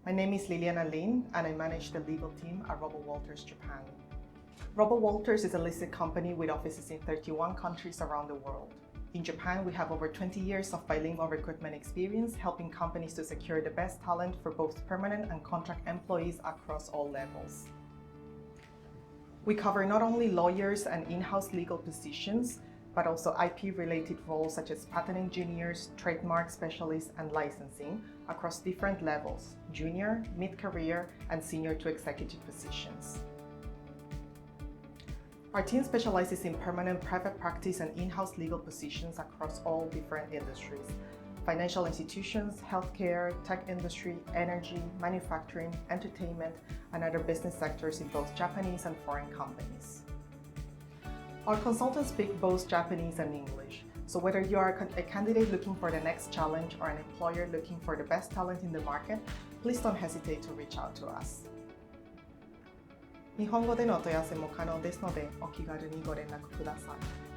My name is Liliana and I manage the legal team at Robert Walters Japan. Robert Walters is a listed company with offices in 31 countries around the world. In Japan, we have over 20 years of bilingual recruitment experience, helping companies to secure the best talent for both permanent and contract employees across all levels. We cover not only lawyers and in-house legal positions, but also IP-related roles such as patent engineers, trademark specialists, and licensing across different levels, junior, mid-career, and senior to executive positions. Our team specializes in permanent private practice and in-house legal positions across all different industries: financial institutions, healthcare, tech industry, energy, manufacturing, entertainment, and other business sectors in both Japanese and foreign companies. Our consultants speak both Japanese and English, so whether you are a candidate looking for the next challenge or an employer looking for the best talent in the market, please don't hesitate to reach out to us. 日本語でのお問い合わせも可能ですので、お気軽にご連絡ください。